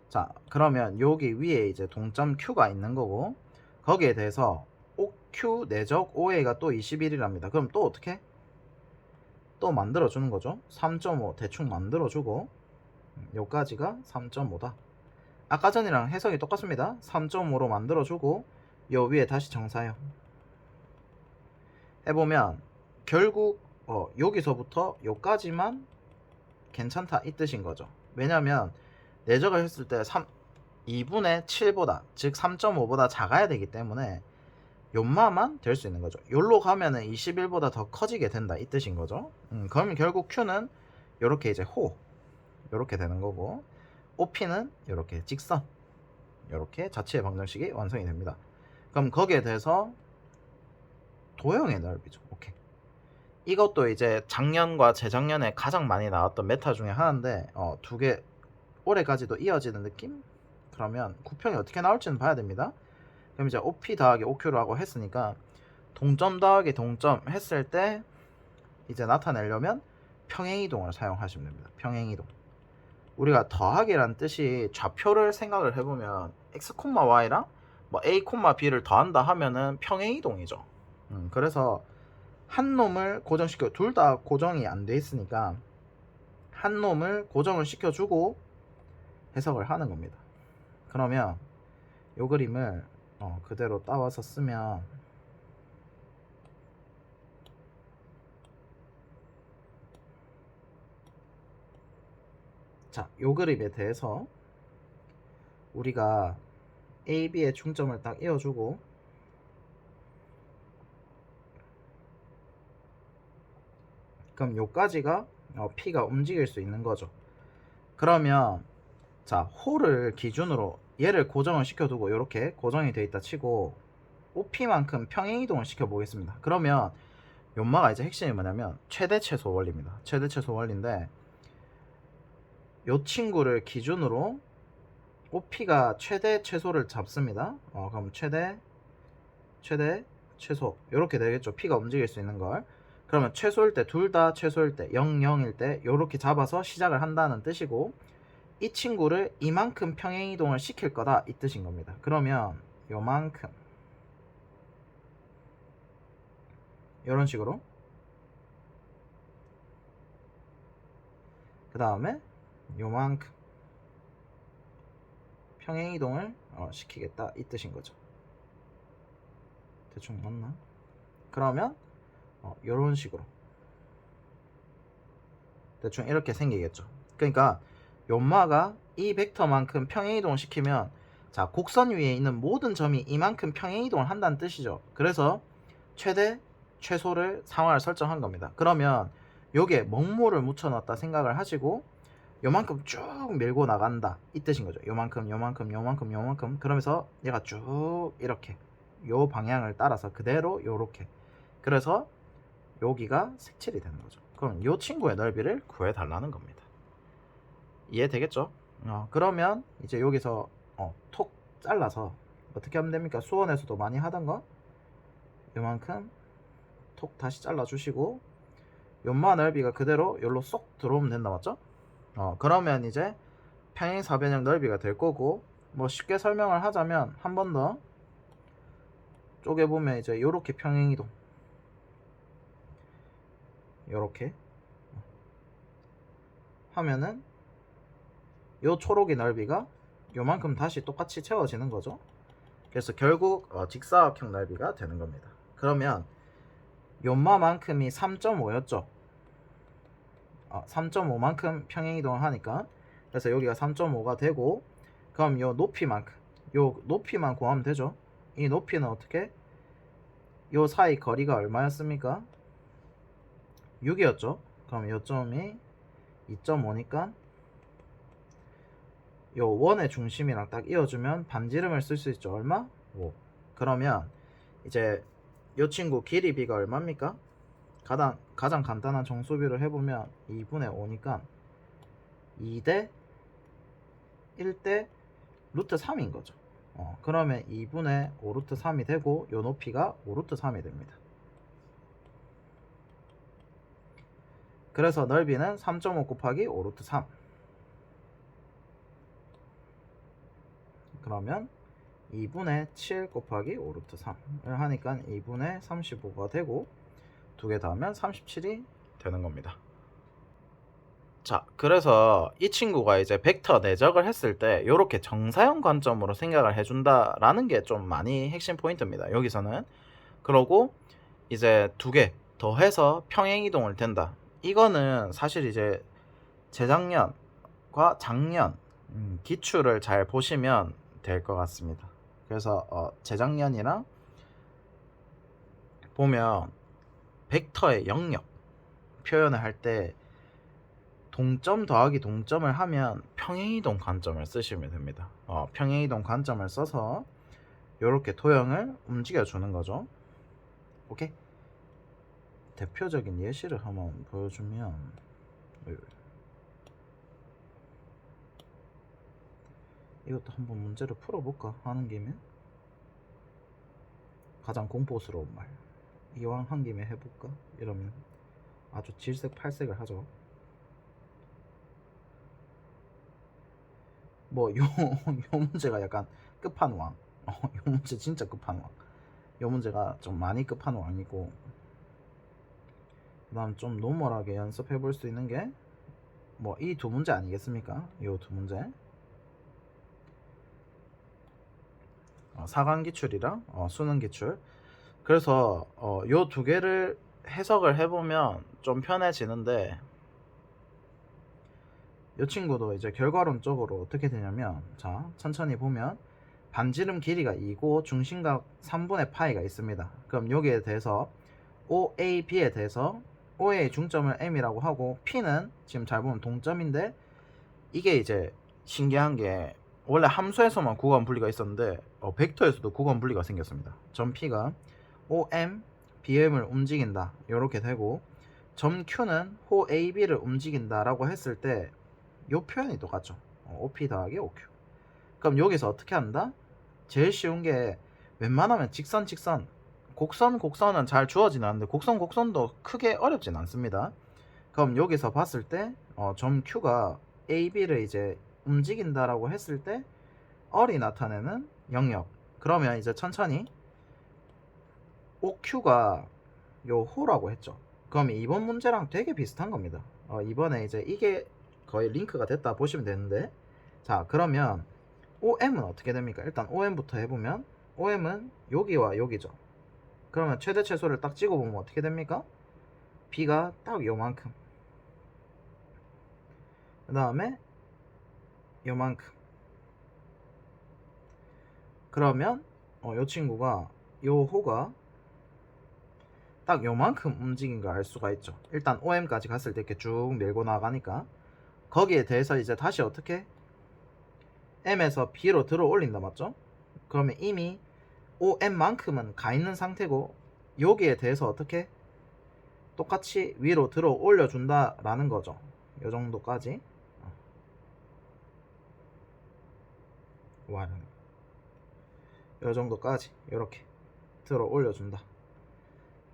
자, 그러면 여기 위에 이제 동점 Q가 있는 거고 거기에 대해서 OQ 내적 OA가 또 21이랍니다. 그럼 또 어떻게? 또 만들어주는 거죠. 3.5 대충 만들어주고 요까지가 3.5다. 아까 전이랑 해석이 똑같습니다. 3.5로 만들어주고 요 위에 다시 정사형 해보면 결국 여기서부터 요까지만 괜찮다 이 뜻인 거죠. 왜냐면 내적을 했을 때 2분의 7보다 즉 3.5보다 작아야 되기 때문에 요마만 될 수 있는 거죠. 요로 가면은 21보다 더 커지게 된다 이 뜻인 거죠. 그러면 결국 Q는 요렇게 이제 요렇게 되는 거고 OP는 요렇게 직선 요렇게 자체의 방정식이 완성이 됩니다. 그럼 거기에 대해서 도형의 넓이죠. 오케이. 이것도 이제 작년과 재작년에 가장 많이 나왔던 메타 중에 하나인데 두 개 올해까지도 이어지는 느낌? 그러면 구평이 어떻게 나올지는 봐야 됩니다. 그럼 이제 OP 더하기 OQ로 하고 했으니까 동점 더하기 동점 했을 때 이제 나타내려면 평행이동을 사용하시면 됩니다. 평행이동. 우리가 더하기란 뜻이 좌표를 생각을 해보면 x, y랑 뭐 a, b를 더한다 하면은 평행이동이죠. 그래서 한 놈을 고정시켜, 둘 다 고정이 안 돼 있으니까 한 놈을 고정을 시켜주고 해석을 하는 겁니다. 그러면 요 그림을 그대로 따와서 쓰면, 자, 요 그림에 대해서 우리가 A, B의 중점을 딱 이어주고 그럼 요까지가 P가 움직일 수 있는 거죠. 그러면 자, 홀을 기준으로 얘를 고정을 시켜두고 이렇게 고정이 돼 있다 치고 OP만큼 평행이동을 시켜 보겠습니다. 그러면 연마가 이제 핵심이 뭐냐면 최대 최소 원리입니다. 최대 최소 원리인데 요 친구를 기준으로 OP가 최대 최소를 잡습니다. 그럼 최대 최소 이렇게 되겠죠. P가 움직일 수 있는 걸. 그러면 최소일 때, 둘 다 최소일 때, 0, 0일 때 이렇게 잡아서 시작을 한다는 뜻이고, 이 친구를 이만큼 평행이동을 시킬 거다 이 뜻인 겁니다. 그러면 요만큼 이런 식으로, 그 다음에 요만큼 평행이동을 시키겠다 이 뜻인 거죠. 대충 맞나? 그러면 요런 식으로 대충 이렇게 생기겠죠. 그러니까 연마가 이 벡터만큼 평행이동을 시키면, 자, 곡선 위에 있는 모든 점이 이만큼 평행이동을 한다는 뜻이죠. 그래서 최대 최소를 상황을 설정한 겁니다. 그러면 요게 먹모를 묻혀놨다 생각을 하시고 요만큼 쭉 밀고 나간다 이 뜻인 거죠. 요만큼 요만큼 요만큼 요만큼, 그러면서 얘가 쭉 이렇게 요 방향을 따라서 그대로 요렇게, 그래서 여기가 색칠이 되는 거죠. 그럼 요 친구의 넓이를 구해달라는 겁니다. 이해되겠죠? 그러면 이제 여기서 톡 잘라서 어떻게 하면 됩니까? 수원에서도 많이 하던 거 요만큼 톡 다시 잘라 주시고 연마 넓이가 그대로 여기로 쏙 들어오면 된다, 맞죠? 그러면 이제 평행사변형 넓이가 될 거고, 뭐 쉽게 설명을 하자면 한 번 더 쪼개보면 이제 요렇게 평행이동, 요렇게 하면은 요 초록의 넓이가 요만큼 다시 똑같이 채워지는 거죠. 그래서 결국 직사각형 넓이가 되는 겁니다. 그러면 연마만큼이 3.5였죠. 3.5만큼 평행이동을 하니까, 그래서 여기가 3.5가 되고, 그럼 요 높이만큼, 요 높이만 구하면 되죠. 이 높이는 어떻게? 요 사이 거리가 얼마였습니까? 6이었죠. 그럼 요 점이 2.5니까 요 원의 중심이랑 딱 이어주면 반지름을 쓸 수 있죠. 얼마? 5. 그러면 이제 요 친구 길이 b가 얼마입니까? 가장 간단한 정수비를 해보면 2분의 5니까 2대 1대 루트 3인 거죠. 그러면 2분의 5 루트 3이 되고 요 높이가 5 루트 3이 됩니다. 그래서 넓이는 3.5 곱하기 5 루트 3. 그러면 2분의 7 곱하기 5 루트 3을 하니까 2분의 35가 되고 두 개 더하면 37이 되는 겁니다. 자, 그래서 이 친구가 이제 벡터 내적을 했을 때 이렇게 정사형 관점으로 생각을 해준다라는 게 좀 많이 핵심 포인트입니다. 여기서는. 그러고 이제 두 개 더해서 평행이동을 된다. 이거는 사실 이제 재작년과 작년 기출을 잘 보시면 될 것 같습니다. 그래서 재작년이랑 보면 벡터의 영역 표현을 할 때 동점 더하기 동점을 하면 평행이동 관점을 쓰시면 됩니다. 평행이동 관점을 써서 이렇게 도형을 움직여 주는 거죠. 오케이? 대표적인 예시를 한번 보여주면, 이것도 한번 문제를 풀어볼까 하는 김에, 가장 공포스러운 말, 이왕 한 김에 해볼까 이러면 아주 질색팔색을 하죠. 뭐 요 요 문제가 약간 끝판왕. 요 문제 진짜 끝판왕. 요 문제가 좀 많이 끝판왕이고, 그다음 좀 노멀하게 연습해 볼 수 있는 게 뭐 이 두 문제 아니겠습니까? 요 두 문제. 사강 기출이랑 수능 기출. 그래서 요 두 개를 해석을 해보면 좀 편해지는데, 이 친구도 이제 결과론적으로 어떻게 되냐면, 자 천천히 보면 반지름 길이가 2고 중심각 3분의 파이가 있습니다. 그럼 여기에 대해서 OAB에 대해서 O의 중점을 M이라고 하고, P는 지금 잘 보면 동점인데, 이게 이제 신기한 게 원래 함수에서만 구간 분리가 있었는데 벡터에서도 구간 분리가 생겼습니다. 점 P가 OM, BM을 움직인다 이렇게 되고, 점 Q는 호 AB를 움직인다 라고 했을 때 이 표현이 똑같죠. OP 더하기 OQ. 그럼 여기서 어떻게 한다? 제일 쉬운 게 웬만하면 직선 곡선은 잘 주어지는 않는데 곡선도 크게 어렵진 않습니다. 그럼 여기서 봤을 때 점 Q가 AB를 이제 움직인다라고 했을 때 얼이 나타내는 영역. 그러면 이제 천천히 OQ가 요 호라고 했죠. 그럼 이번 문제랑 되게 비슷한 겁니다. 이번에 이제 이게 거의 링크가 됐다 보시면 되는데, 자 그러면 OM은 어떻게 됩니까? 일단 OM부터 해보면 OM은 여기와 여기죠. 그러면 최대 최소를 딱 찍어보면 어떻게 됩니까? B가 딱 요만큼, 그 다음에 요만큼. 그러면 요 친구가 요 호가 딱 요만큼 움직인 걸 알 수가 있죠. 일단 OM까지 갔을 때 이렇게 쭉 밀고 나가니까 거기에 대해서 이제 다시 어떻게 M에서 B로 들어 올린다, 맞죠? 그러면 이미 OM만큼은 가 있는 상태고, 여기에 대해서 어떻게 똑같이 위로 들어 올려준다 라는 거죠. 요 정도까지. 요 정도까지 이렇게 들어 올려준다.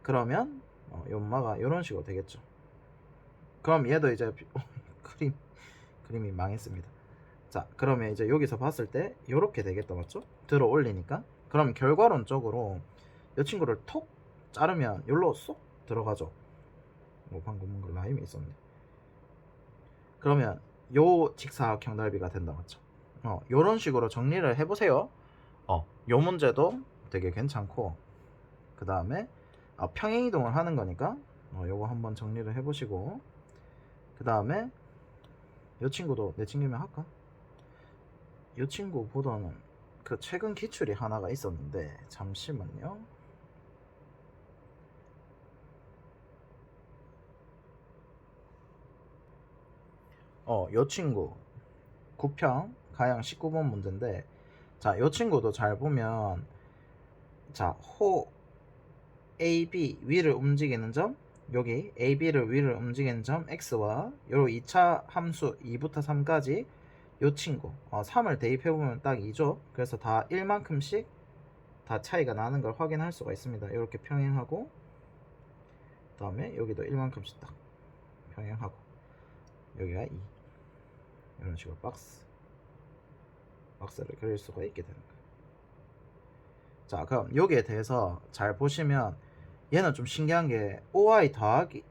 그러면 연마가 이런 식으로 되겠죠. 그럼 얘도 이제 그림이 망했습니다. 자 그러면 이제 여기서 봤을 때 이렇게 되겠다, 맞죠? 들어 올리니까. 그럼 결과론적으로 이 친구를 톡 자르면 여기로 쏙 들어가죠. 방금 뭔가 라임이 있었네. 그러면 요 직사각형 넓이가 된다, 맞죠? 요런 식으로 정리를 해보세요. 요 문제도 되게 괜찮고, 그 다음에 평행이동을 하는 거니까 요거 한번 정리를 해보시고, 그 다음에 요 친구도 내친구면 할까? 요 친구보다는 그 최근 기출이 하나가 있었는데, 잠시만요. 요 친구 9평 가양 19번 문제인데, 자 요 친구도 잘 보면, 자 호 AB 위를 움직이는 점, 여기 AB를 위를 움직이는 점 X와 요 2차 함수 2부터 3까지 요 친구 3을 대입해보면 딱 2죠. 그래서 다 1만큼씩 다 차이가 나는 걸 확인할 수가 있습니다. 이렇게 평행하고, 그 다음에 여기도 1만큼씩 딱 평행하고, 여기가 2. 이런 식으로 박스를 그릴 수가 있게 되는 거예요. 자 그럼 여기에 대해서 잘 보시면 얘는 좀 신기한 게 OI 더하기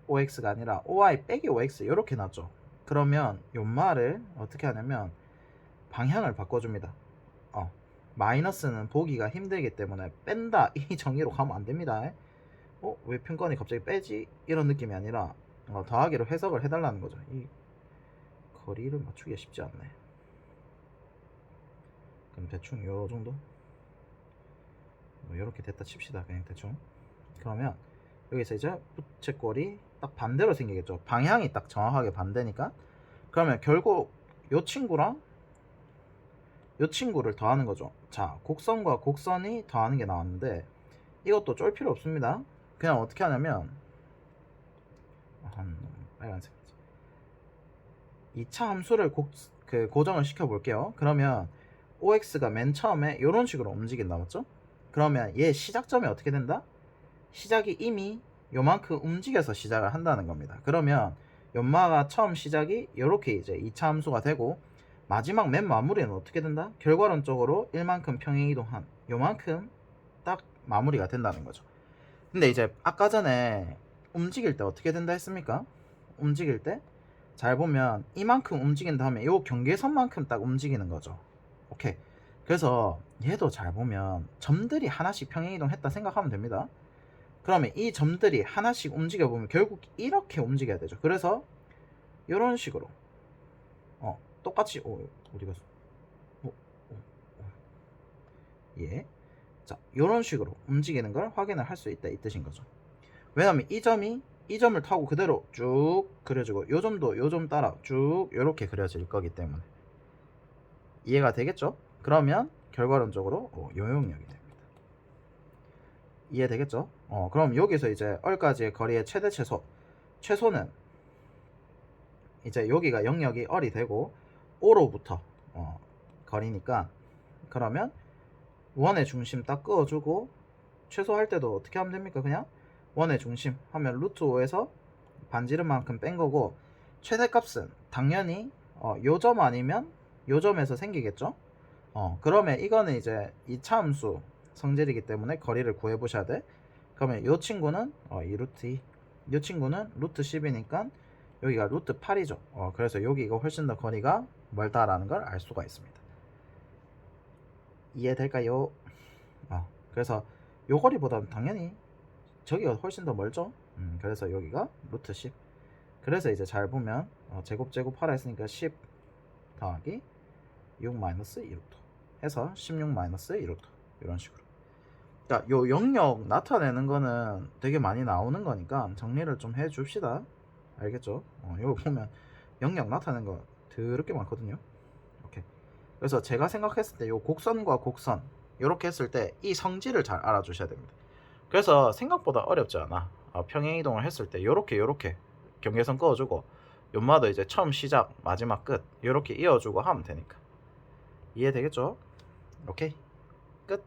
OX가 아니라 OI 빼기 OX 이렇게 나죠. 그러면 요 말을 어떻게 하냐면 방향을 바꿔줍니다. 마이너스는 보기가 힘들기 때문에 뺀다 이 정의로 가면 안 됩니다. 왜 평권이 갑자기 빼지? 이런 느낌이 아니라 더하기로 해석을 해달라는 거죠. 이 거리를 맞추기가 쉽지 않네. 그럼 대충 요 정도? 이렇게 됐다 칩시다. 그냥 대충. 그러면 여기서 이제 부채꼴이 딱 반대로 생기겠죠. 방향이 딱 정확하게 반대니까. 그러면 결국 요 친구랑 요 친구를 더하는 거죠. 자 곡선과 곡선이 더하는 게 나왔는데, 이것도 쫄 필요 없습니다. 그냥 어떻게 하냐면 빨간색 2차 함수를 고정을 시켜 볼게요. 그러면 OX가 맨 처음에 이런 식으로 움직인다, 맞죠? 그러면 얘 시작점이 어떻게 된다? 시작이 이미 요만큼 움직여서 시작을 한다는 겁니다. 그러면 연마가 처음 시작이 이렇게 이제 2차 함수가 되고, 마지막 맨 마무리는 어떻게 된다? 결과론적으로 1만큼 평행이동한 요만큼 딱 마무리가 된다는 거죠. 근데 이제 아까 전에 움직일 때 어떻게 된다 했습니까? 움직일 때 잘 보면 이만큼 움직인 다음에 요 경계선만큼 딱 움직이는 거죠. 오케이. 그래서 얘도 잘 보면 점들이 하나씩 평행이동했다 생각하면 됩니다. 그러면 이 점들이 하나씩 움직여 보면 결국 이렇게 움직여야 되죠. 그래서 이런 식으로 똑같이 어디 갔어? 예. 자, 이런 식으로 움직이는 걸 확인을 할 수 있다 이 뜻인 거죠. 왜냐면 이 점이 이 점을 타고 그대로 쭉 그려지고 요 점도 요 점 따라 쭉 이렇게 그려질 거기 때문에 이해가 되겠죠? 그러면 결과론적으로 요 영역이 됩니다. 이해되겠죠? 그럼 여기서 이제 얼까지의 거리의 최대 최소는 이제 여기가 영역이 얼이 되고 O로부터 거리니까 그러면 원의 중심 딱 그어주고 최소할 때도 어떻게 하면 됩니까? 그냥 원의 중심 하면 루트 5에서 반지름만큼 뺀 거고 최대값은 당연히 요 점 아니면 요 점에서 생기겠죠? 그러면 이거는 이제 2차 함수 성질이기 때문에 거리를 구해 보셔야 돼. 그러면 요 친구는 이 루트 2, 요 친구는 루트 10이니까 여기가 루트 8이죠. 그래서 여기가 훨씬 더 거리가 멀다라는 걸 알 수가 있습니다. 이해될까요? 그래서 요 거리보다는 당연히 저기가 훨씬 더 멀죠. 그래서 여기가 루트 10. 그래서 이제 잘 보면 제곱 하라 했으니까 10 더하기 6 마이너스 2루트 해서 16 마이너스 2루트 이런 식으로. 그러니까 요 영역 나타내는 거는 되게 많이 나오는 거니까 정리를 좀 해줍시다. 알겠죠? 이거 보면 영역 나타내는 거 더럽게 많거든요. 오케이. 그래서 제가 생각했을 때 요 곡선과 곡선 이렇게 했을 때 이 성질을 잘 알아주셔야 됩니다. 그래서 생각보다 어렵지 않아. 평행이동을 했을 때 요렇게 경계선 그어주고 연마도 이제 처음 시작 마지막 끝 요렇게 이어주고 하면 되니까 이해되겠죠? 오케이 끝.